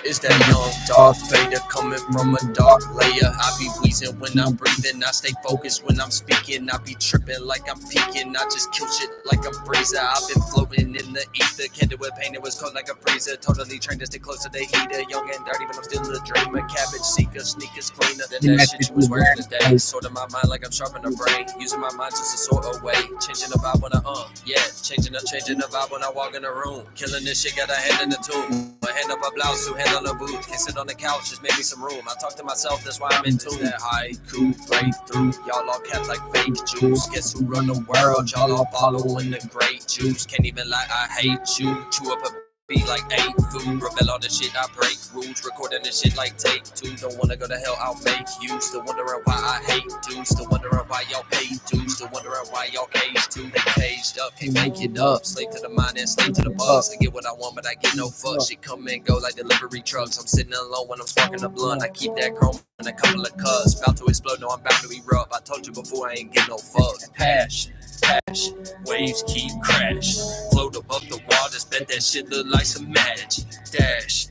It's that young Darth Vader coming from a dark layer. I be wheezing when I'm breathing. I stay focused when I'm speaking. I be tripping like I'm peeking. I just kill shit like I'm Freezer. I've been floating in the ether. Candle with pain, it was cold like a freezer. Totally trained to stay close to the heater. Young and dirty, but I'm still a dreamer. Cabbage seeker, sneakers cleaner than that shit you was wearing today. Sorting my mind like I'm sharpening a brain. Using my mind just to sort away. Changing the vibe when I changing the vibe when I walk in the room. Killing this shit, got a hand in the tomb. My hand up a blouse, two hand on the boot. Can't sit on the couch, just make me some room. I talk to myself, that's why I'm in tune. That haiku breakthrough. Y'all all cats like fake Jews. Guess who run the world? Y'all all following the great Jews. Can't even lie, I hate you. Chew up a be like ain't food, rebel all the shit, I break rules, recording this shit like take two. Don't wanna go to hell, I'll make you. Still wondering why I hate dudes, still wondering why y'all pay dudes, still wondering why y'all caged too. They caged up, can't make it up. Slave to the mind and slave to the bugs. I get what I want, but I get no fuck. Shit come and go like delivery trucks. I'm sitting alone when I'm sparking the blunt. I keep that chrome and a couple of cuts. About to explode, no, I'm about to erupt. I told you before, I ain't get no fucks. Passion. Waves keep crash. Float above the waters, bet that shit look like some magic. Dash,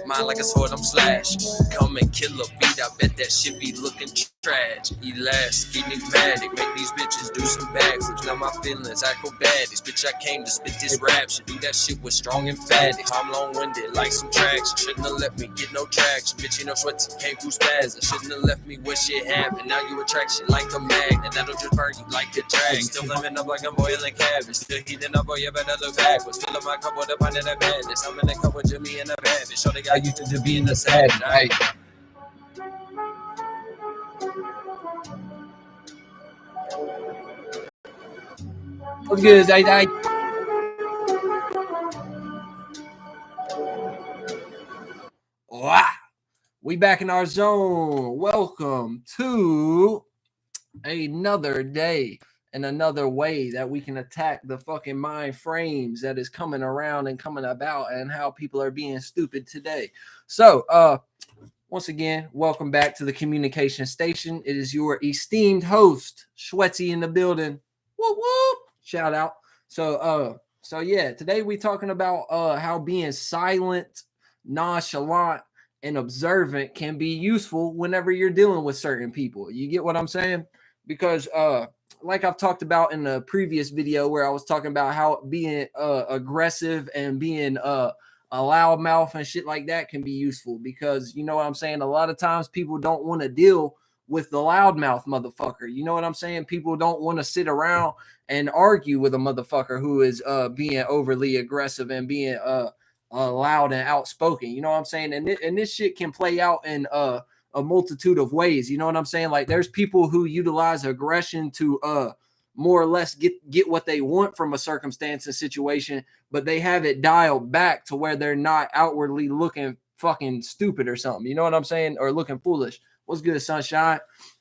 mine like a sword, I'm slash. Come and kill a beat, I bet that shit be looking trash. Elastic, pneumatic, make these bitches do some backflips. Now my feelings acrobatics, bitch, I came to spit this rap. Should do that shit with strong emphatic. I'm long-winded like some traction. Shouldn't have let me get no traction. Bitch, you know sweats came through spasm. Shouldn't have left me where shit happened. Now you attract shit like a magnet. That'll just burn you like a dragon. Still flaming up like I'm boiling cabbage. Still heating up, boy, you better look backwards. Fill up my cup with a pint of that madness. I'm in a cup with Jimmy and a bandit. Show the guy you to be in the savage. Right? What's good, Day? Wow. We back in our zone. Welcome to another day and another way that we can attack the fucking mind frames that is coming around and coming about and how people are being stupid today. So, once again, welcome back to the communication station. It is your esteemed host, Schwetzy, in the building. Whoop, whoop. Shout out. So yeah, today we talking about how being silent, nonchalant, and observant can be useful whenever you're dealing with certain people. You get what I'm saying? Because like I've talked about in the previous video where I was talking about how being aggressive and being a loudmouth and shit like that can be useful, because you know what I'm saying, a lot of times people don't want to deal with the loudmouth motherfucker. You know what I'm saying? People don't want to sit around and argue with a motherfucker who is being overly aggressive and being loud and outspoken. You know what I'm saying? And this shit can play out in a multitude of ways. You know what I'm saying? Like, there's people who utilize aggression to more or less get what they want from a circumstance and situation, but they have it dialed back to where they're not outwardly looking fucking stupid or something. You know what I'm saying? Or looking foolish. What's good, sunshine?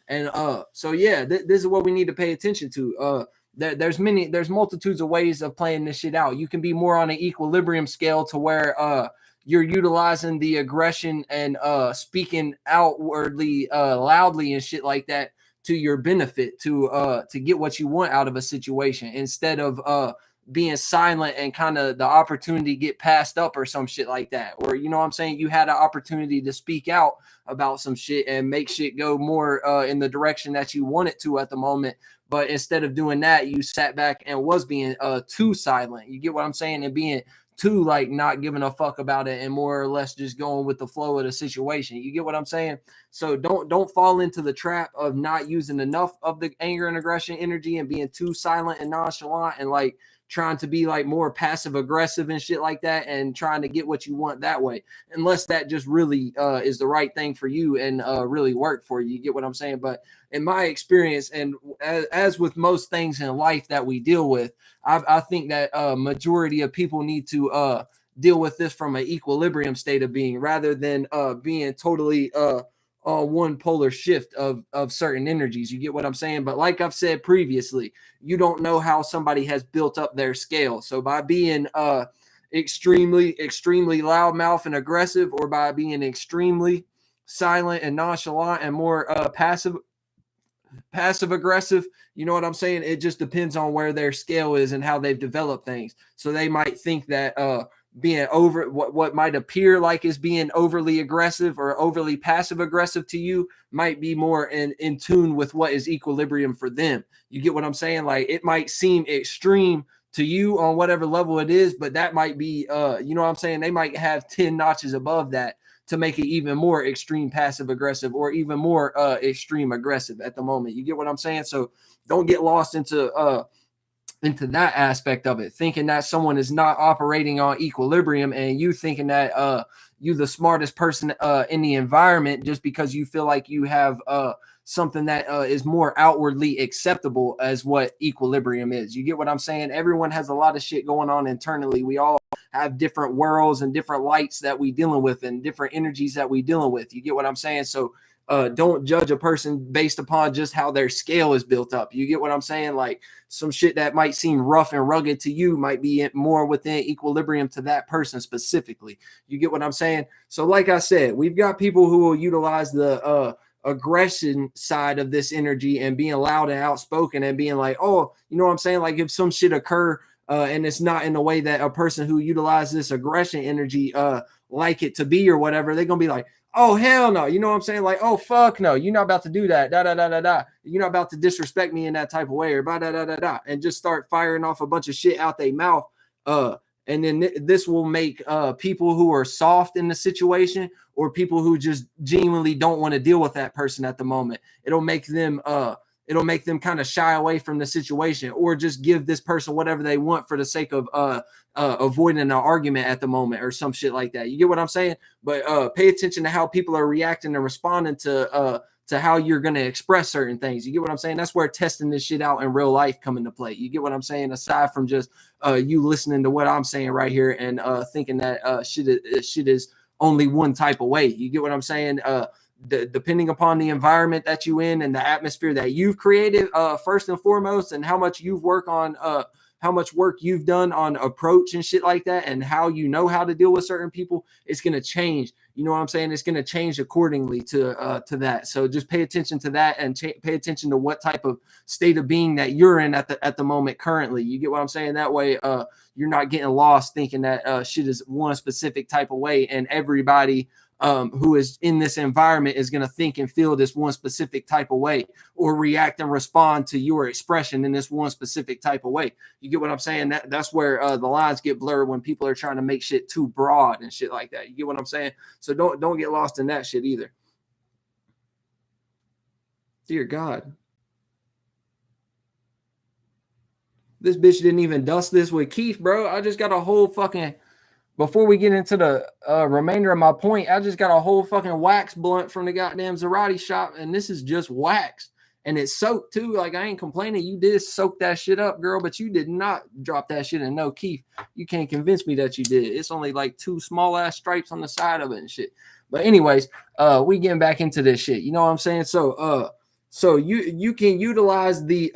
And so yeah, this is what we need to pay attention to. There's multitudes of ways of playing this shit out. You can be more on an equilibrium scale to where you're utilizing the aggression and speaking outwardly loudly and shit like that to your benefit to get what you want out of a situation, instead of being silent and kind of the opportunity get passed up or some shit like that. Or, you know what I'm saying, you had an opportunity to speak out about some shit and make shit go more in the direction that you want it to at the moment. But instead of doing that, you sat back and was being too silent. You get what I'm saying? And being too, like, not giving a fuck about it and more or less just going with the flow of the situation. You get what I'm saying? So don't fall into the trap of not using enough of the anger and aggression energy and being too silent and nonchalant and like trying to be like more passive aggressive and shit like that and trying to get what you want that way, unless that just really is the right thing for you and really work for you. You get what I'm saying? But in my experience, and as with most things in life that we deal with, I think that majority of people need to deal with this from an equilibrium state of being, rather than being totally one polar shift of certain energies. You get what I'm saying? But like I've said previously, you don't know how somebody has built up their scale. So by being extremely loudmouth and aggressive, or by being extremely silent and nonchalant and more passive aggressive, you know what I'm saying? It just depends on where their scale is and how they've developed things. So they might think that being over what might appear like is being overly aggressive or overly passive aggressive to you might be more in tune with what is equilibrium for them. You get what I'm saying? Like it might seem extreme to you on whatever level it is, but that might be you know what I'm saying? They might have 10 notches above that to make it even more extreme passive aggressive or even more extreme aggressive at the moment. You get what I'm saying? So don't get lost into that aspect of it, thinking that someone is not operating on equilibrium and you thinking that you the smartest person in the environment just because you feel like you have something that is more outwardly acceptable as what equilibrium is. You get what I'm saying? Everyone has a lot of shit going on internally. We all have different worlds and different lights that we dealing with and different energies that we dealing with. You get what I'm saying? So don't judge a person based upon just how their scale is built up. You get what I'm saying? Like some shit that might seem rough and rugged to you might be more within equilibrium to that person specifically. You get what I'm saying? So like I said, we've got people who will utilize the aggression side of this energy and being loud and outspoken and being like, oh, you know what I'm saying? Like if some shit occur and it's not in the way that a person who utilizes this aggression energy like it to be or whatever, they're gonna be like, oh hell no, you know what I'm saying? Like, oh fuck no, you're not about to do that. Da da da da da. You're not about to disrespect me in that type of way, or da da da da da, and just start firing off a bunch of shit out their mouth. And then this will make people who are soft in the situation or people who just genuinely don't want to deal with that person at the moment. It'll make them kind of shy away from the situation or just give this person whatever they want for the sake of avoiding an argument at the moment or some shit like that. You get what I'm saying? But pay attention to how people are reacting and responding to how you're going to express certain things. You get what I'm saying? That's where testing this shit out in real life come into play. You get what I'm saying? Aside from just you listening to what I'm saying right here and thinking that shit is only one type of way. You get what I'm saying? Depending upon the environment that you in and the atmosphere that you've created, first and foremost, and how much how much work you've done on approach and shit like that, and how you know how to deal with certain people, it's gonna change. You know what I'm saying? It's gonna change accordingly to that. So just pay attention to that and pay attention to what type of state of being that you're in at the moment currently. You get what I'm saying? That way, you're not getting lost thinking that shit is one specific type of way, and everybody who is in this environment is going to think and feel this one specific type of way or react and respond to your expression in this one specific type of way. You get what I'm saying? That's where the lines get blurred when people are trying to make shit too broad and shit like that. You get what I'm saying? So don't get lost in that shit either. Dear God. This bitch didn't even dust this with Keith, bro. I just got a whole fucking... Before we get into the remainder of my point, I just got a whole fucking wax blunt from the goddamn Zerati shop, and this is just wax. And it's soaked too. Like, I ain't complaining. You did soak that shit up, girl, but you did not drop that shit in no Keith. You can't convince me that you did. It's only like 2 small ass stripes on the side of it and shit. But anyways, we getting back into this shit. You know what I'm saying? So you can utilize the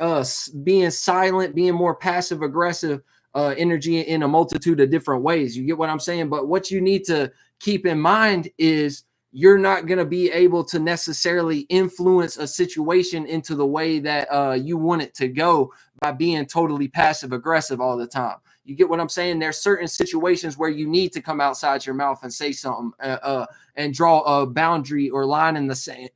being silent, being more passive aggressive energy in a multitude of different ways. You get what I'm saying? But what you need to keep in mind is you're not going to be able to necessarily influence a situation into the way that you want it to go by being totally passive aggressive all the time. You get what I'm saying? There's certain situations where you need to come outside your mouth and say something and draw a boundary or line in the sand.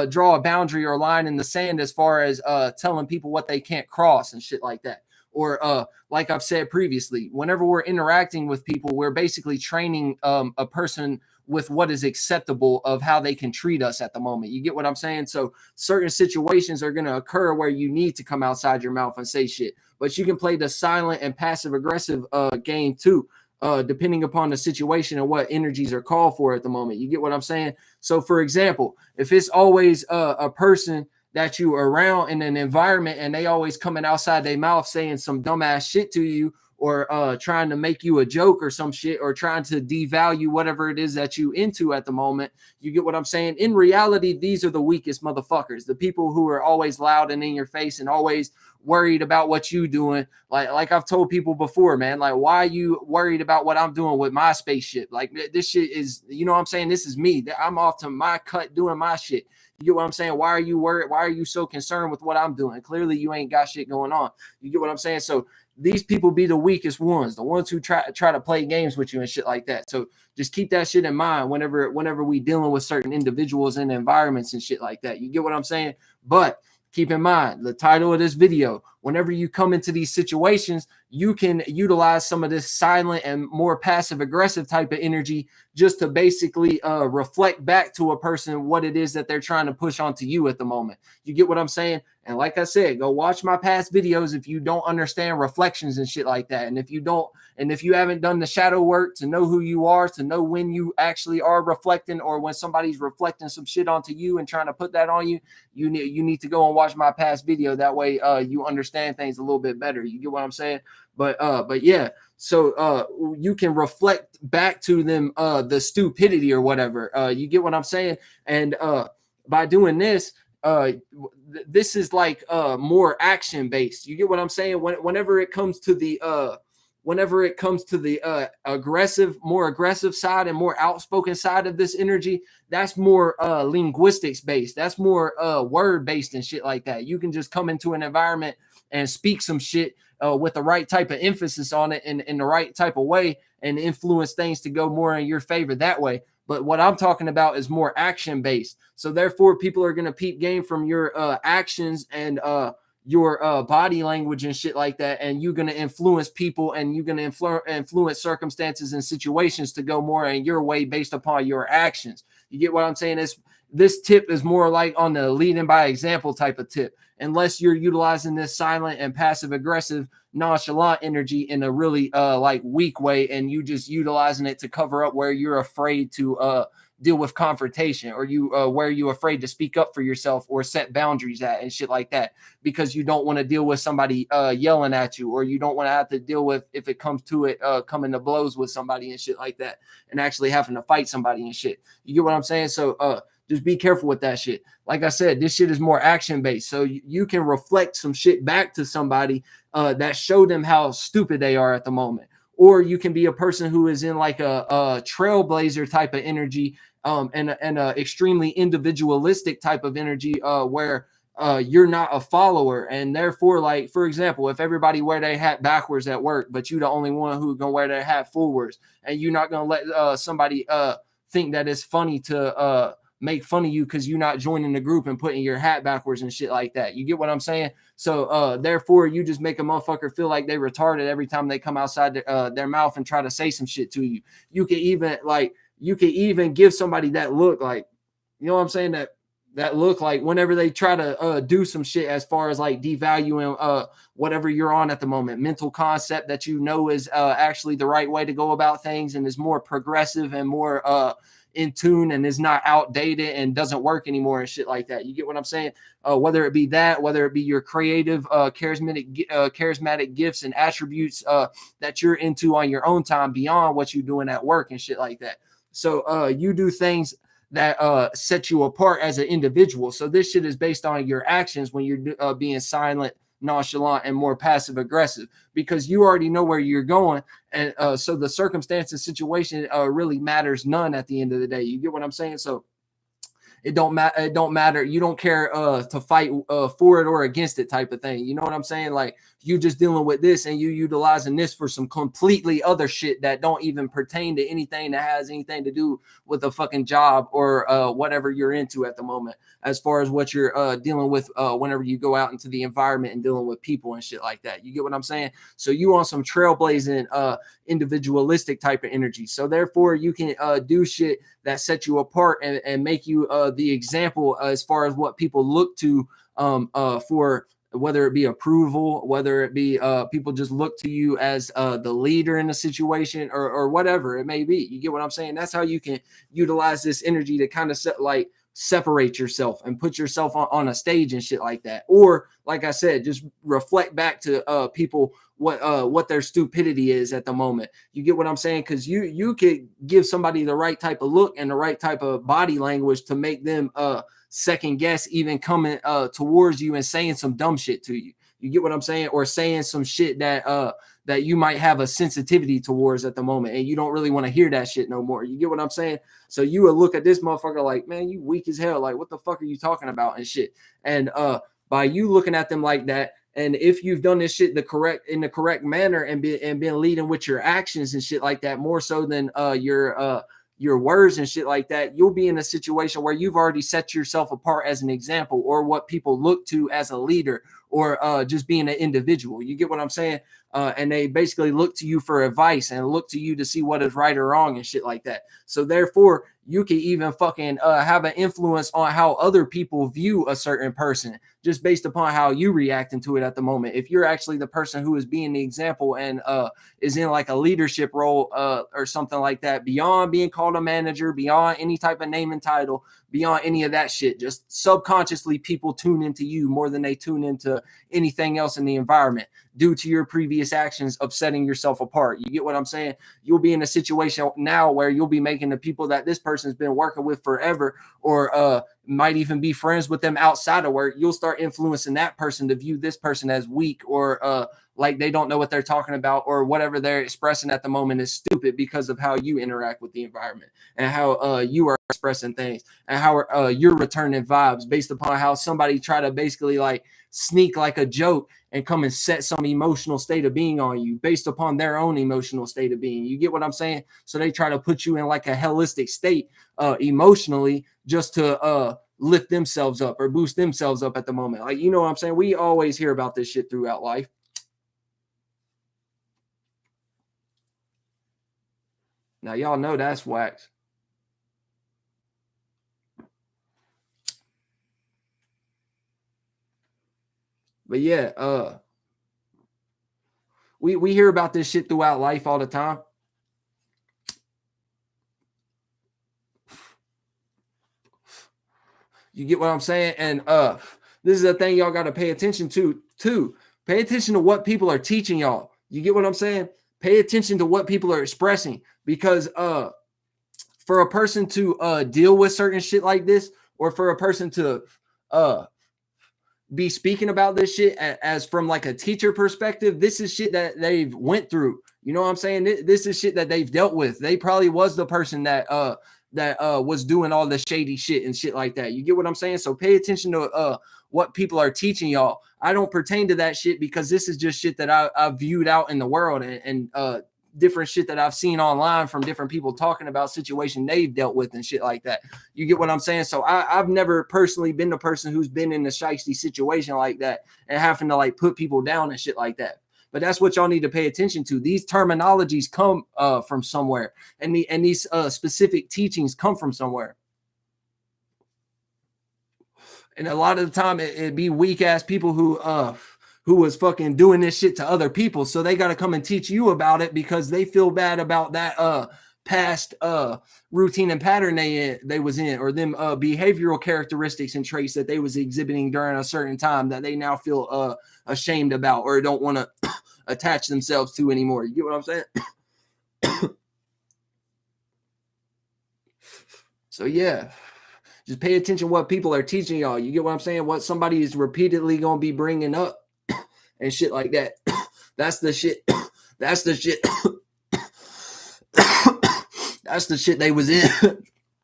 Draw a boundary or line in the sand as far as telling people what they can't cross and shit like that. Or like I've said previously, whenever we're interacting with people, we're basically training a person with what is acceptable of how they can treat us at the moment. You get what I'm saying? So certain situations are going to occur where you need to come outside your mouth and say shit. But you can play the silent and passive aggressive game too, depending upon the situation and what energies are called for at the moment. You get what I'm saying? So for example, if it's always a person that you are around in an environment and they always coming outside their mouth saying some dumbass shit to you or trying to make you a joke or some shit or trying to devalue whatever it is that you into at the moment, you get what I'm saying? In reality, these are the weakest motherfuckers, the people who are always loud and in your face and always worried about what you doing. Like I've told people before, man, like, why are you worried about what I'm doing with my spaceship? Like, this shit is, you know what I'm saying? This is me. I'm off to my cut doing my shit. You get what I'm saying? Why are you worried? Why are you so concerned with what I'm doing? Clearly, you ain't got shit going on. You get what I'm saying? So these people be the weakest ones, the ones who try to play games with you and shit like that. So just keep that shit in mind whenever we dealing with certain individuals and environments and shit like that. You get what I'm saying? But keep in mind the title of this video. Whenever you come into these situations, you can utilize some of this silent and more passive aggressive type of energy just to basically reflect back to a person what it is that they're trying to push onto you at the moment. You get what I'm saying? And like I said, go watch my past videos if you don't understand reflections and shit like that. And if you haven't done the shadow work to know who you are, to know when you actually are reflecting or when somebody's reflecting some shit onto you and trying to put that on you, you need to go and watch my past video. That way you understand things a little bit better. You get what I'm saying? But yeah, so you can reflect back to them the stupidity or whatever. You get what I'm saying? And by doing this, this is like more action based. You get what I'm saying? Whenever it comes to the more aggressive side and more outspoken side of this energy, that's more linguistics based. That's more word based and shit like that. You can just come into an environment and speak some shit with the right type of emphasis on it in the right type of way and influence things to go more in your favor that way. But what I'm talking about is more action based. So therefore, people are going to peep game from your actions and your body language and shit like that. And you're going to influence people and you're going to influence circumstances and situations to go more in your way based upon your actions. You get what I'm saying? This tip is more like on the leading by example type of tip, unless you're utilizing this silent and passive aggressive nonchalant energy in a really like weak way, and you just utilizing it to cover up where you're afraid to deal with confrontation, or you where you're afraid to speak up for yourself or set boundaries at and shit like that, because you don't want to deal with somebody yelling at you, or you don't want to have to deal with, if it comes to it, coming to blows with somebody and shit like that, and actually having to fight somebody and shit. You get what I'm saying? So just be careful with that shit. Like I said, this shit is more action based. So you can reflect some shit back to somebody that show them how stupid they are at the moment. Or you can be a person who is in like a trailblazer type of energy, and a extremely individualistic type of energy, where you're not a follower. And therefore, like, for example, if everybody wear their hat backwards at work, but you the only one who's going to wear their hat forwards, and you're not going to let somebody think that it's funny to make fun of you because you're not joining the group and putting your hat backwards and shit like that. You get what I'm saying? So therefore, you just make a motherfucker feel like they retarded every time they come outside their mouth and try to say some shit to you. You can even give somebody that look, like, you know what I'm saying, that look like whenever they try to do some shit as far as like devaluing whatever you're on at the moment, mental concept that you know is actually the right way to go about things and is more progressive and more in tune and is not outdated and doesn't work anymore and shit like that. You get what I'm saying? Whether it be that, whether it be your creative, charismatic gifts and attributes that you're into on your own time beyond what you're doing at work and shit like that. So you do things that set you apart as an individual. So this shit is based on your actions when you're being silent, nonchalant, and more passive aggressive, because you already know where you're going. And so the circumstance and situation really matters none at the end of the day. You get what I'm saying? So it don't matter. You don't care to fight for it or against it type of thing. You know what I'm saying? Like, you just dealing with this and you utilizing this for some completely other shit that don't even pertain to anything that has anything to do with a fucking job or whatever you're into at the moment, as far as what you're dealing with whenever you go out into the environment and dealing with people and shit like that. You get what I'm saying? So you on some trailblazing individualistic type of energy. So therefore you can do shit that set you apart and make you the example as far as what people look to for, whether it be approval, whether it be people just look to you as the leader in the situation, or whatever it may be. You get what I'm saying? That's how you can utilize this energy to kind of separate yourself and put yourself on a stage and shit like that. Or, like I said, just reflect back to people what their stupidity is at the moment. You get what I'm saying? Because you could give somebody the right type of look and the right type of body language to make them second guess even coming towards you and saying some dumb shit to you. You get what I'm saying? Or saying some shit that you might have a sensitivity towards at the moment, and you don't really want to hear that shit no more. You get what I'm saying? So you would look at this motherfucker like, man, you weak as hell. Like, what the fuck are you talking about and shit? And by you looking at them like that And if you've done this shit in the correct manner and been leading with your actions and shit like that, more so than your words and shit like that, you'll be in a situation where you've already set yourself apart as an example, or what people look to as a leader, or just being an individual. You get what I'm saying? And they basically look to you for advice and look to you to see what is right or wrong and shit like that. So therefore, you can even fucking have an influence on how other people view a certain person just based upon how you reacting to it at the moment. If you're actually the person who is being the example and is in like a leadership role or something like that, beyond being called a manager, beyond any type of name and title, beyond any of that shit, just subconsciously people tune into you more than they tune into anything else in the environment due to your previous actions of setting yourself apart. You get what I'm saying? You'll be in a situation now where you'll be making the people that this person's been working with forever, or might even be friends with them outside of work, you'll start influencing that person to view this person as weak, or like they don't know what they're talking about, or whatever they're expressing at the moment is stupid because of how you interact with the environment and how you are expressing things and how you're returning vibes based upon how somebody try to basically like sneak like a joke and come and set some emotional state of being on you based upon their own emotional state of being. You get what I'm saying? So they try to put you in like a holistic state emotionally just to lift themselves up or boost themselves up at the moment. Like, you know what I'm saying? We always hear about this shit throughout life. Now, y'all know that's wax. But yeah, we hear about this shit throughout life all the time. You get what I'm saying? And this is a thing y'all got to pay attention to too. Pay attention to what people are teaching y'all. You get what I'm saying? Pay attention to what people are expressing, because for a person to deal with certain shit like this, or for a person to be speaking about this shit as from like a teacher perspective, this is shit that they've went through. You know what I'm saying? This is shit that they've dealt with. They probably was the person that was doing all the shady shit and shit like that. You get what I'm saying? So pay attention to what people are teaching y'all. I don't pertain to that shit because this is just shit that I've viewed out in the world, and different shit that I've seen online from different people talking about situation they've dealt with and shit like that. You get what I'm saying? So I've never personally been the person who's been in a shiesty situation like that and having to like put people down and shit like that. But that's what y'all need to pay attention to. These terminologies come from somewhere, and these specific teachings come from somewhere. And a lot of the time it'd be weak ass people who was fucking doing this shit to other people. So they got to come and teach you about it because they feel bad about that past routine and pattern they was in, or them behavioral characteristics and traits that they was exhibiting during a certain time that they now feel ashamed about or don't want to attach themselves to anymore. You get what I'm saying? So yeah, just pay attention to what people are teaching y'all. You get what I'm saying? What somebody is repeatedly going to be bringing up and shit like that. That's the shit. That's the shit. That's the shit they was in.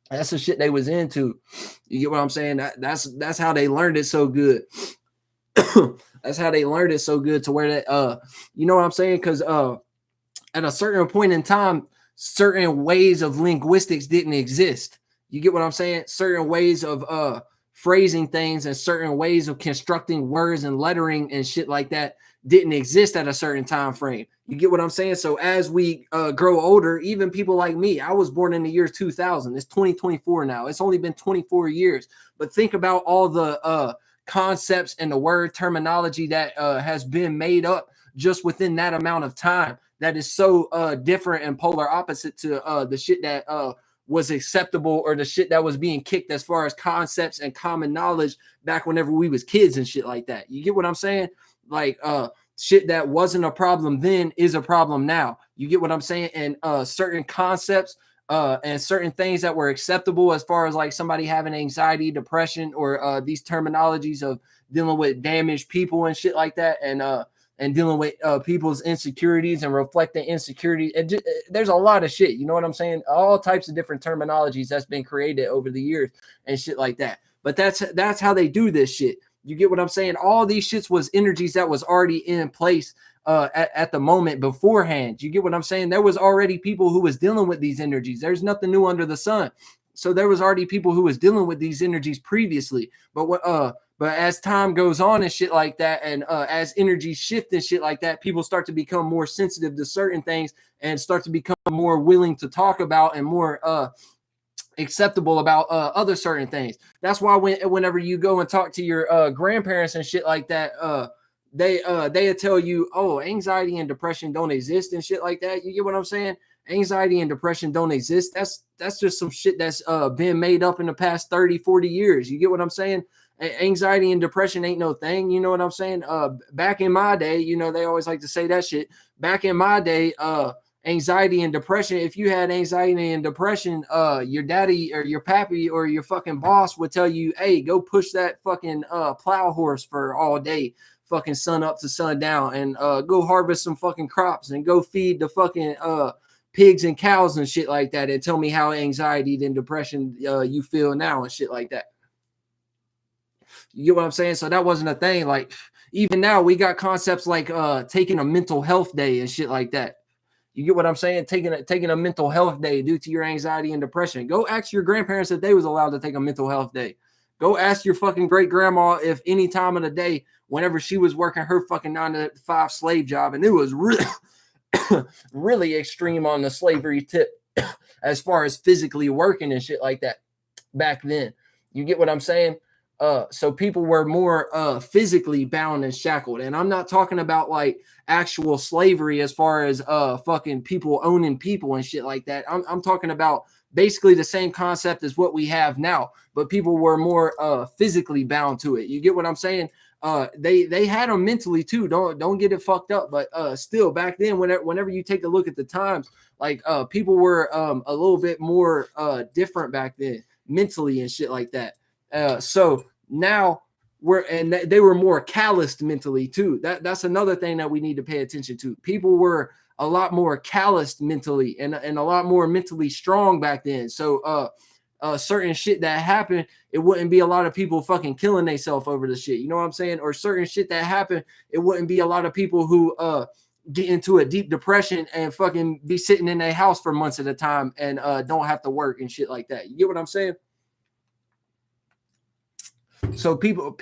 That's the shit they was into. You get what I'm saying? That's how they learned it so good. That's how they learned it so good to where that you know what I'm saying? Because at a certain point in time, certain ways of linguistics didn't exist. You get what I'm saying? Certain ways of phrasing things and certain ways of constructing words and lettering and shit like that didn't exist at a certain time frame. You get what I'm saying? So as we grow older, even people like me, I was born in the year 2000. It's 2024 now. It's only been 24 years. But think about all the concepts and the word terminology that has been made up just within that amount of time. That is so different and polar opposite to the shit that was acceptable, or the shit that was being kicked as far as concepts and common knowledge back whenever we was kids and shit like that. You get what I'm saying? Like shit that wasn't a problem then is a problem now. You get what I'm saying? And certain concepts and certain things that were acceptable as far as like somebody having anxiety, depression, or these terminologies of dealing with damaged people and shit like that, and dealing with people's insecurities and reflecting insecurity. There's a lot of shit, you know what I'm saying? All types of different terminologies that's been created over the years and shit like that. But that's how they do this shit. You get what I'm saying? All these shits was energies that was already in place at the moment beforehand. You get what I'm saying? There was already people who was dealing with these energies. There's nothing new under the sun. So there was already people who was dealing with these energies previously. But as time goes on and shit like that, and as energies shift and shit like that, people start to become more sensitive to certain things and start to become more willing to talk about and more acceptable about other certain things. That's why whenever you go and talk to your grandparents and shit like that, they'll tell you, oh, anxiety and depression don't exist and shit like that. You get what I'm saying? Anxiety and depression don't exist. That's just some shit that's been made up in the past 30, 40 years. You get what I'm saying? Anxiety and depression ain't no thing. You know what I'm saying? Back in my day, you know, they always like to say that shit. Back in my day, anxiety and depression, if you had anxiety and depression, your daddy or your pappy or your fucking boss would tell you, hey, go push that fucking plow horse for all day, fucking sun up to sun down, and go harvest some fucking crops and go feed the fucking pigs and cows and shit like that, and tell me how anxiety and depression you feel now and shit like that. You get what I'm saying? So that wasn't a thing. Like, even now we got concepts like taking a mental health day and shit like that. You get what I'm saying? Taking a mental health day due to your anxiety and depression. Go ask your grandparents if they was allowed to take a mental health day. Go ask your fucking great grandma if any time of the day, whenever she was working her fucking 9-to-5 slave job, and it was really really extreme on the slavery tip as far as physically working and shit like that back then. You get what I'm saying? So people were more physically bound and shackled. And I'm not talking about like actual slavery as far as fucking people owning people and shit like that. I'm talking about basically the same concept as what we have now, but people were more physically bound to it. You get what I'm saying? They had them mentally too. Don't get it fucked up. But still, back then, whenever you take a look at the times, like people were a little bit more different back then mentally and shit like that. So now they were more calloused mentally too. That's another thing that we need to pay attention to. People were a lot more calloused mentally and a lot more mentally strong back then. So certain shit that happened, it wouldn't be a lot of people fucking killing themselves over the shit. You know what I'm saying? Or certain shit that happened, it wouldn't be a lot of people who get into a deep depression and fucking be sitting in their house for months at a time and don't have to work and shit like that. You get what I'm saying? So people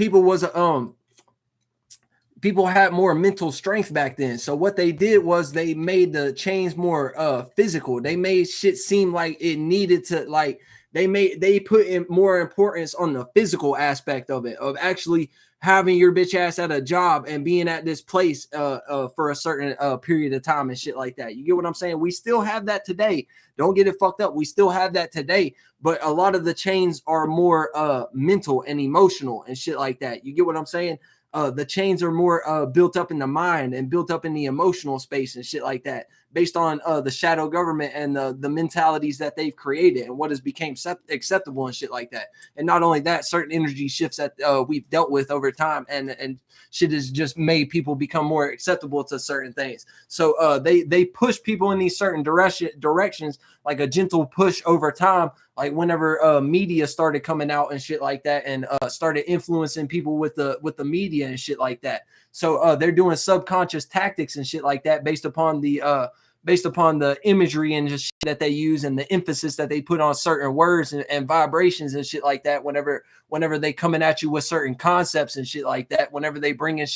had more mental strength back then. So what they did was they made the change more physical. They made shit seem like it needed to, like they put in more importance on the physical aspect of it, of actually having your bitch ass at a job and being at this place for a certain period of time and shit like that. You get what I'm saying? We still have that today. Don't get it fucked up. We still have that today, but a lot of the chains are more mental and emotional and shit like that. You get what I'm saying? The chains are more built up in the mind and built up in the emotional space and shit like that, based on the shadow government and the mentalities that they've created and what has become acceptable and shit like that. And not only that, certain energy shifts that we've dealt with over time and shit has just made people become more acceptable to certain things. So they push people in these certain directions, like a gentle push over time. Like whenever media started coming out and shit like that, and started influencing people with the media and shit like that. So they're doing subconscious tactics and shit like that based upon the imagery and just shit that they use and the emphasis that they put on certain words and vibrations and shit like that. Whenever they coming at you with certain concepts and shit like that. Whenever they bringing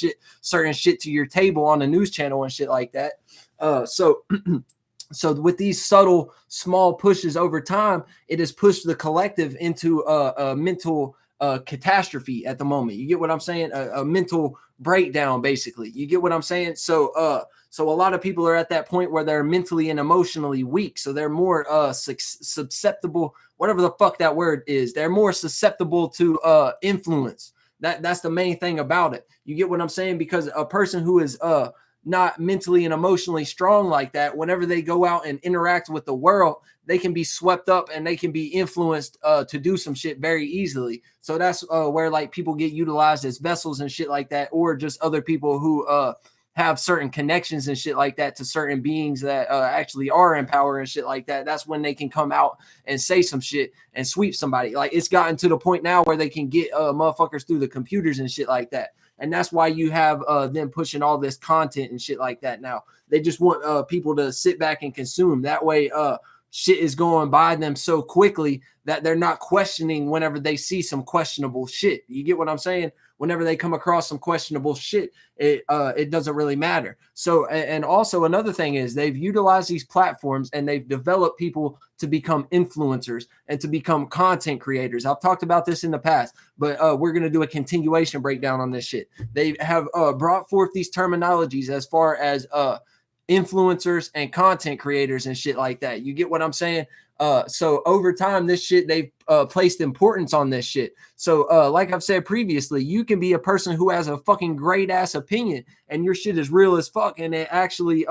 certain shit to your table on the news channel and shit like that. So with these subtle, small pushes over time, it has pushed the collective into a mental catastrophe at the moment. You get what I'm saying? A mental breakdown, basically. You get what I'm saying? So a lot of people are at that point where they're mentally and emotionally weak. So they're more susceptible, whatever the fuck that word is. They're more susceptible to influence. That's the main thing about it. You get what I'm saying? Because a person who is not mentally and emotionally strong like that, whenever they go out and interact with the world, they can be swept up and they can be influenced to do some shit very easily. So that's where like people get utilized as vessels and shit like that, or just other people who have certain connections and shit like that to certain beings that actually are in power and shit like that, that's when they can come out and say some shit and sweep somebody. Like, it's gotten to the point now where they can get motherfuckers through the computers and shit like that. And that's why you have them pushing all this content and shit like that now. They just want people to sit back and consume. That way shit is going by them so quickly that they're not questioning whenever they see some questionable shit. You get what I'm saying? Whenever they come across some questionable shit, it doesn't really matter. So, and also another thing is they've utilized these platforms and they've developed people to become influencers and to become content creators. I've talked about this in the past, but we're going to do a continuation breakdown on this shit. They have brought forth these terminologies as far as influencers and content creators and shit like that. You get what I'm saying? So over time, this shit, they've placed importance on this shit. So like I've said previously, you can be a person who has a fucking great ass opinion and your shit is real as fuck and it actually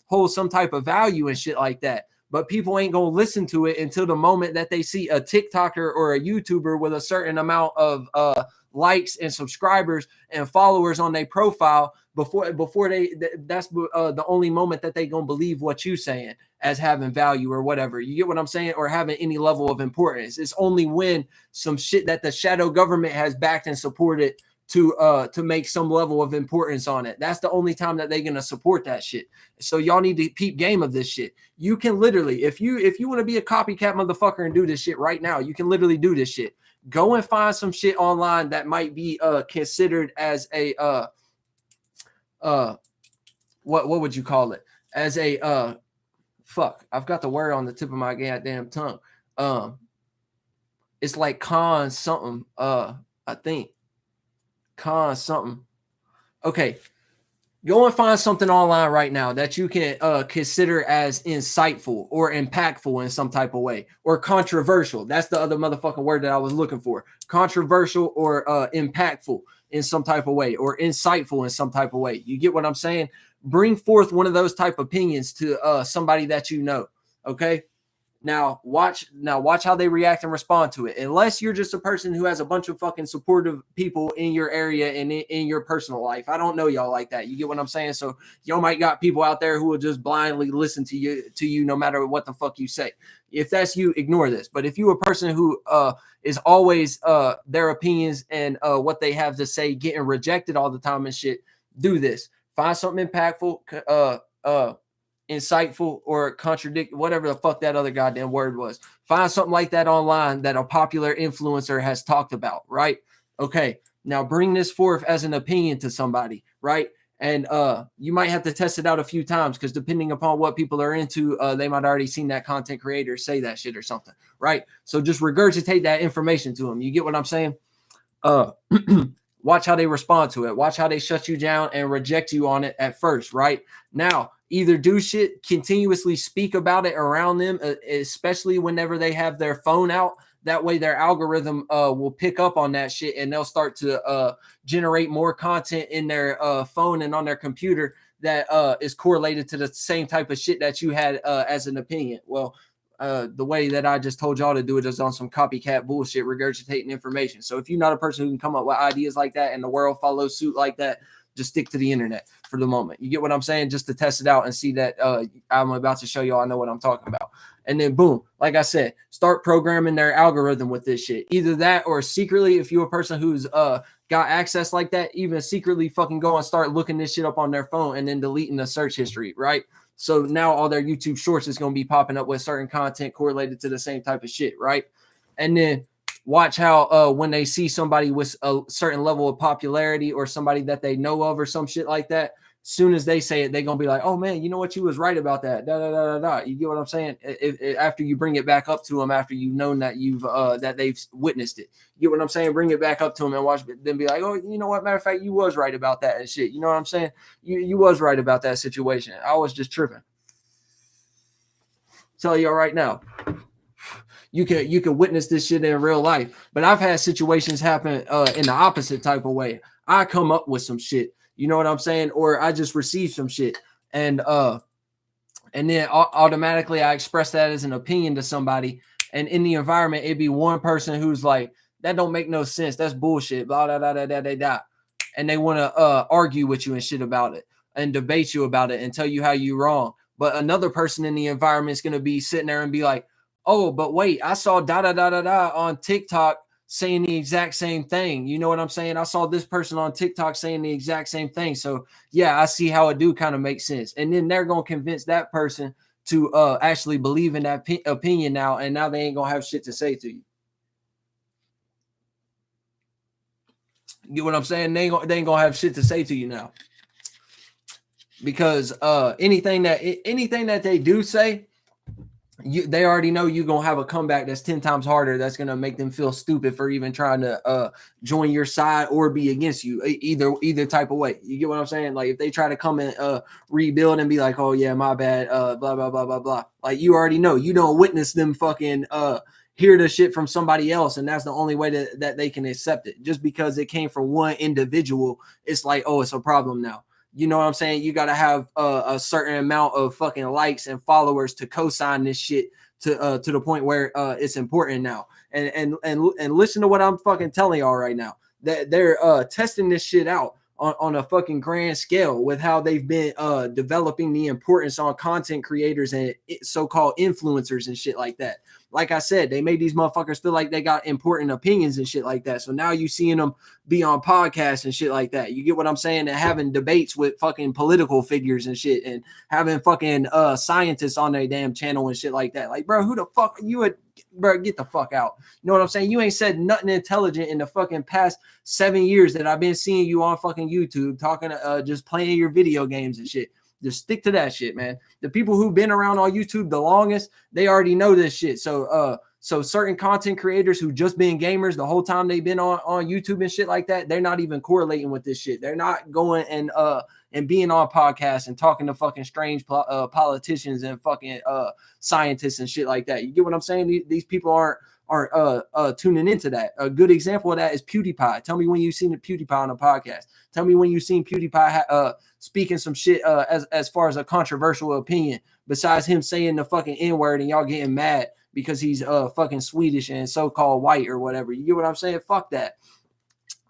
holds some type of value and shit like that. But people ain't gonna listen to it until the moment that they see a TikToker or a YouTuber with a certain amount of likes and subscribers and followers on their profile. Before they, that's the only moment that they gonna believe what you saying as having value or whatever. You get what I'm saying? Or having any level of importance. It's only when some shit that the shadow government has backed and supported to make some level of importance on it. That's the only time that they're gonna support that shit. So y'all need to keep game of this shit. You can literally, if you want to be a copycat motherfucker and do this shit right now, you can literally do this shit. Go and find some shit online that might be considered as a what would you call it? As a fuck, I've got the word on the tip of my goddamn tongue. It's like con something. I think con something. Okay. Go and find something online right now that you can consider as insightful or impactful in some type of way, or controversial. That's the other motherfucking word that I was looking for. Controversial or impactful in some type of way, or insightful in some type of way. You get what I'm saying? Bring forth one of those type of opinions to somebody that you know. Okay. Now watch how they react and respond to it. Unless you're just a person who has a bunch of fucking supportive people in your area and in your personal life. I don't know y'all like that. You get what I'm saying? So y'all might got people out there who will just blindly listen to you no matter what the fuck you say. If that's you, ignore this. But if you're a person who is always their opinions and what they have to say getting rejected all the time and shit, do this. Find something impactful, insightful, or contradict, whatever the fuck that other goddamn word was. Find something like that online that a popular influencer has talked about, right? Okay, now bring this forth as an opinion to somebody, right? And you might have to test it out a few times because depending upon what people are into, they might already seen that content creator say that shit or something, right? So just regurgitate that information to them. You get what I'm saying? Watch how they respond to it. Watch how they shut you down and reject you on it at first, right? Now, either do shit, continuously speak about it around them, especially whenever they have their phone out. That way their algorithm will pick up on that shit and they'll start to generate more content in their phone and on their computer that is correlated to the same type of shit that you had as an opinion. Well, the way that I just told y'all to do it is on some copycat bullshit, regurgitating information. So if you're not a person who can come up with ideas like that and the world follows suit like that, just stick to the internet for the moment. You get what I'm saying? Just to test it out and see that I'm about to show y'all I know what I'm talking about. And then boom, like I said, start programming their algorithm with this shit. Either that or secretly, if you're a person who's got access like that, even secretly fucking go and start looking this shit up on their phone and then deleting the search history, right? So now all their YouTube shorts is going to be popping up with certain content correlated to the same type of shit, right? And then watch how when they see somebody with a certain level of popularity or somebody that they know of or some shit like that, soon as they say it, they're going to be like, oh man, you know what? You was right about that. Da, da, da, da, da. You get what I'm saying? After you bring it back up to them, after you've known that that they've witnessed it, you get what I'm saying? Bring it back up to them and watch them be like, oh, you know what? Matter of fact, you was right about that and shit. You know what I'm saying? You was right about that situation. I was just tripping. Tell you right now. You can witness this shit in real life. But I've had situations happen in the opposite type of way. I come up with some shit. You know what I'm saying? Or I just receive some shit. And then automatically I express that as an opinion to somebody. And in the environment, it'd be one person who's like, that don't make no sense. That's bullshit. Blah, blah, blah, blah, blah, blah, blah. And they want to argue with you and shit about it. and debate you about it and tell you how you wrong. But another person in the environment is going to be sitting there and be like, oh, but wait, I saw da da da da da on TikTok saying the exact same thing. You know what I'm saying? I saw this person on TikTok saying the exact same thing. So yeah, I see how it do kind of make sense. And then they're going to convince that person to actually believe in that opinion now. And now they ain't going to have shit to say to you. You get what I'm saying? They ain't going to have shit to say to you now. Because anything that they do say, they already know you're going to have a comeback that's 10 times harder. That's going to make them feel stupid for even trying to join your side or be against you, either type of way. You get what I'm saying? Like if they try to come and rebuild and be like, oh yeah, my bad, blah, blah, blah, blah, blah. Like you already know, you don't witness them fucking hear the shit from somebody else. And that's the only way that they can accept it. Just because it came from one individual, it's like, oh, it's a problem now. You know what I'm saying? You got to have a certain amount of fucking likes and followers to co-sign this shit to the point where it's important now. And listen to what I'm fucking telling y'all right now. That they're testing this shit out on a fucking grand scale with how they've been developing the importance on content creators and so-called influencers and shit like that. Like I said, they made these motherfuckers feel like they got important opinions and shit like that. So now you seeing them be on podcasts and shit like that. You get what I'm saying? And having debates with fucking political figures and shit, and having fucking scientists on their damn channel and shit like that. Like, bro, who the fuck you would, bro, get the fuck out. You know what I'm saying? You ain't said nothing intelligent in the fucking past 7 years that I've been seeing you on fucking YouTube talking, just playing your video games and shit. Just stick to that shit, man. The people who've been around on YouTube the longest, they already know this shit. So certain content creators who just been gamers the whole time they've been on YouTube and shit like that, they're not even correlating with this shit. They're not going and being on podcasts and talking to fucking strange politicians and fucking scientists and shit like that. You get what I'm saying? These people aren't tuning into that. A good example of that is PewDiePie. Tell me when you've seen the PewDiePie on a podcast. Tell me when you've seen PewDiePie speaking some shit as far as a controversial opinion, besides him saying the fucking N-word and y'all getting mad because he's fucking Swedish and so-called white or whatever. You get what I'm saying? Fuck that.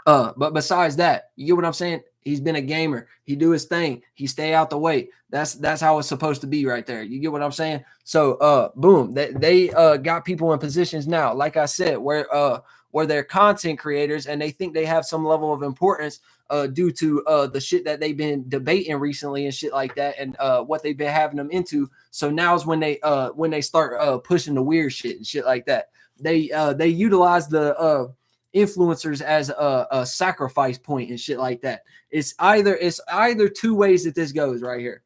But besides that, you get what I'm saying? He's been a gamer. He do his thing. He stay out the way. That's how it's supposed to be right there. You get what I'm saying? So boom, they got people in positions now, like I said, where they're content creators and they think they have some level of importance due to the shit that they've been debating recently and shit like that, and what they've been having them into. So now is when they start pushing the weird shit and shit like that. They utilize the influencers as a sacrifice point and shit like that. It's either two ways that this goes right here.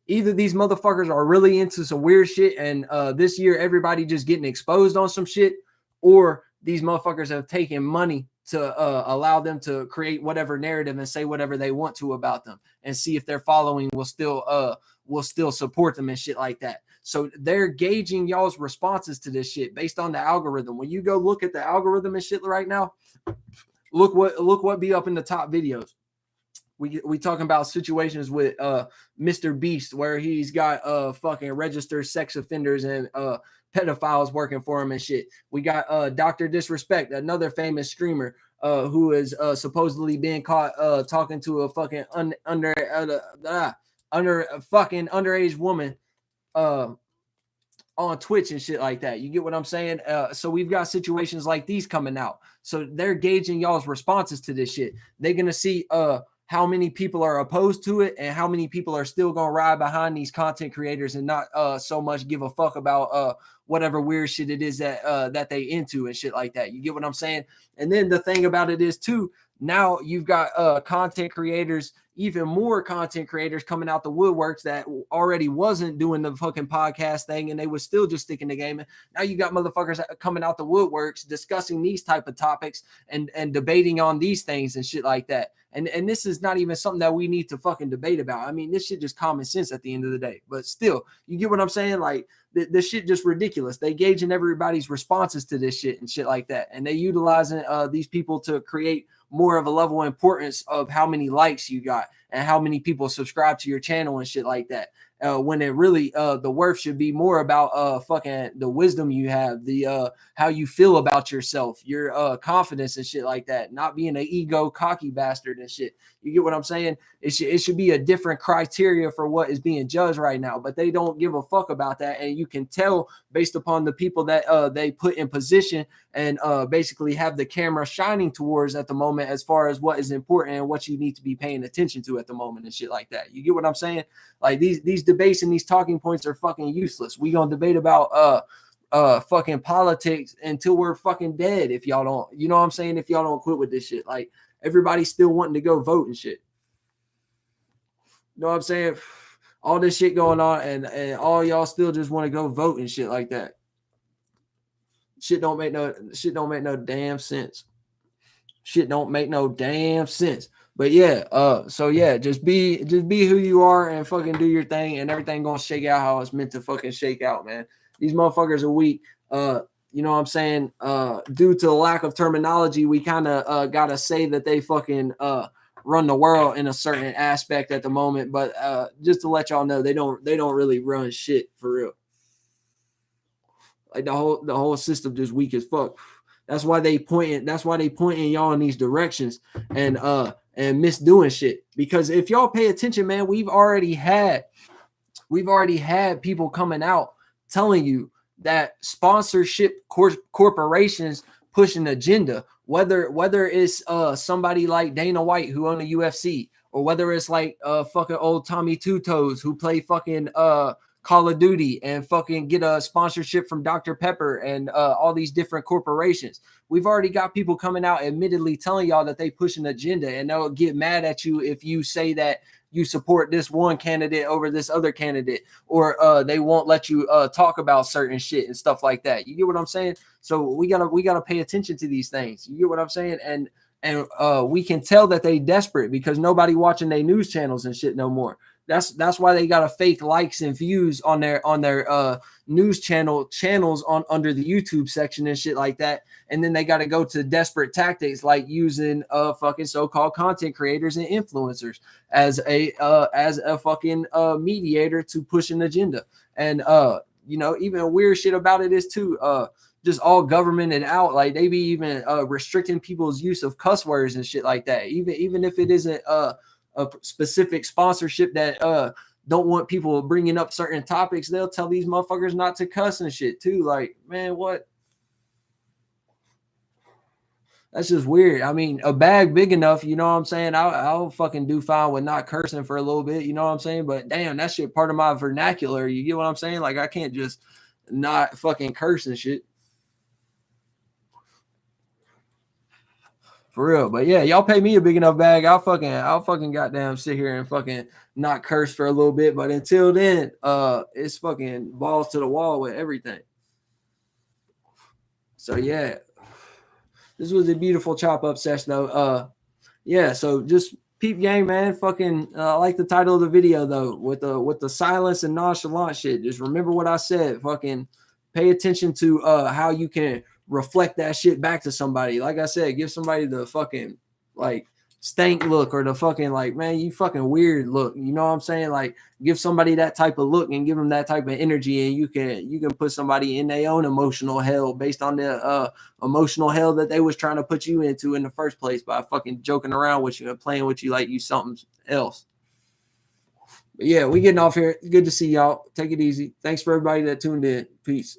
Either these motherfuckers are really into some weird shit and this year everybody just getting exposed on some shit, or these motherfuckers have taken money to allow them to create whatever narrative and say whatever they want to about them and see if their following will still support them and shit like that. So they're gauging y'all's responses to this shit based on the algorithm. When you go look at the algorithm and shit right now, look what be up in the top videos. We talking about situations with Mr. Beast where he's got fucking registered sex offenders and pedophiles working for him and shit. We got Dr. Disrespect, another famous streamer who is supposedly being caught talking to a fucking underage woman on Twitch and shit like that. You get what I'm saying? So we've got situations like these coming out. So they're gauging y'all's responses to this shit. They're gonna see how many people are opposed to it and how many people are still gonna ride behind these content creators and not so much give a fuck about whatever weird shit it is that they into and shit like that. You get what I'm saying? And then the thing about it is too, now you've got content creators, even more content creators coming out the woodworks that already wasn't doing the fucking podcast thing and they was still just sticking to gaming. Now you got motherfuckers coming out the woodworks discussing these type of topics and debating on these things and shit like that. And this is not even something that we need to fucking debate about. I mean, this shit just common sense at the end of the day. But still, you get what I'm saying? Like, this shit just ridiculous. They gauging everybody's responses to this shit and shit like that. And they utilizing these people to create more of a level of importance of how many likes you got and how many people subscribe to your channel and shit like that. When it really the worth should be more about fucking the wisdom you have, the how you feel about yourself, your confidence and shit like that, not being an ego cocky bastard and shit. You get what I'm saying? It should be a different criteria for what is being judged right now, but they don't give a fuck about that. And you can tell based upon the people that they put in position and basically have the camera shining towards at the moment, as far as what is important and what you need to be paying attention to at the moment and shit like that. You get what I'm saying? Like these debates and these talking points are fucking useless. We gonna debate about fucking politics until we're fucking dead if y'all don't, you know what I'm saying, if y'all don't quit with this shit. Like everybody's still wanting to go vote and shit. You know what I'm saying? All this shit going on and all y'all still just want to go vote and shit like that. Shit don't make no damn sense. Shit don't make no damn sense. But yeah, so yeah, just be who you are and fucking do your thing, and everything gonna shake out how it's meant to fucking shake out, man. These motherfuckers are weak. You know what I'm saying? Due to the lack of terminology, we kind of gotta say that they fucking run the world in a certain aspect at the moment. But just to let y'all know, they don't really run shit for real. Like the whole system just weak as fuck. That's why they pointing y'all in these directions and misdoing shit. Because if y'all pay attention, man, we've already had people coming out telling you that sponsorship corporations push an agenda, whether it's somebody like Dana White who own the UFC, or whether it's like fucking old Tommy Two Toes who play fucking Call of Duty and fucking get a sponsorship from Dr. Pepper and all these different corporations. We've already got people coming out admittedly telling y'all that they push an agenda, and they'll get mad at you if you say that you support this one candidate over this other candidate, or they won't let you talk about certain shit and stuff like that. You get what I'm saying? So we gotta pay attention to these things. You get what I'm saying? And we can tell that they desperate because nobody watching their news channels and shit no more. That's why they got to fake likes and views on their news channels on under the YouTube section and shit like that. And then they got to go to desperate tactics like using fucking so-called content creators and influencers as a fucking mediator to push an agenda. And you know, even weird shit about it is too just all governmented out. Like they be even restricting people's use of cuss words and shit like that. Even if it isn't a specific sponsorship that don't want people bringing up certain topics, they'll tell these motherfuckers not to cuss and shit too. Like, man, what? That's just weird. I mean, a bag big enough, you know what I'm saying? I'll fucking do fine with not cursing for a little bit, you know what I'm saying? But damn, that shit part of my vernacular. You get what I'm saying? Like I can't just not fucking curse and shit. For real. But yeah, y'all pay me a big enough bag, I'll fucking goddamn sit here and fucking not curse for a little bit. But until then, it's fucking balls to the wall with everything. So yeah, this was a beautiful chop up session though. Yeah, so just peep gang, man. Fucking I like the title of the video though, with the silence and nonchalant shit. Just remember what I said. Fucking pay attention to how you can reflect that shit back to somebody. Like I said, give somebody the fucking like stank look, or the fucking like, man, you fucking weird look. You know what I'm saying? Like give somebody that type of look and give them that type of energy, and you can put somebody in their own emotional hell based on the emotional hell that they was trying to put you into in the first place by fucking joking around with you and playing with you like you something else. But yeah, we getting off here. Good to see y'all. Take it easy. Thanks for everybody that tuned in. Peace.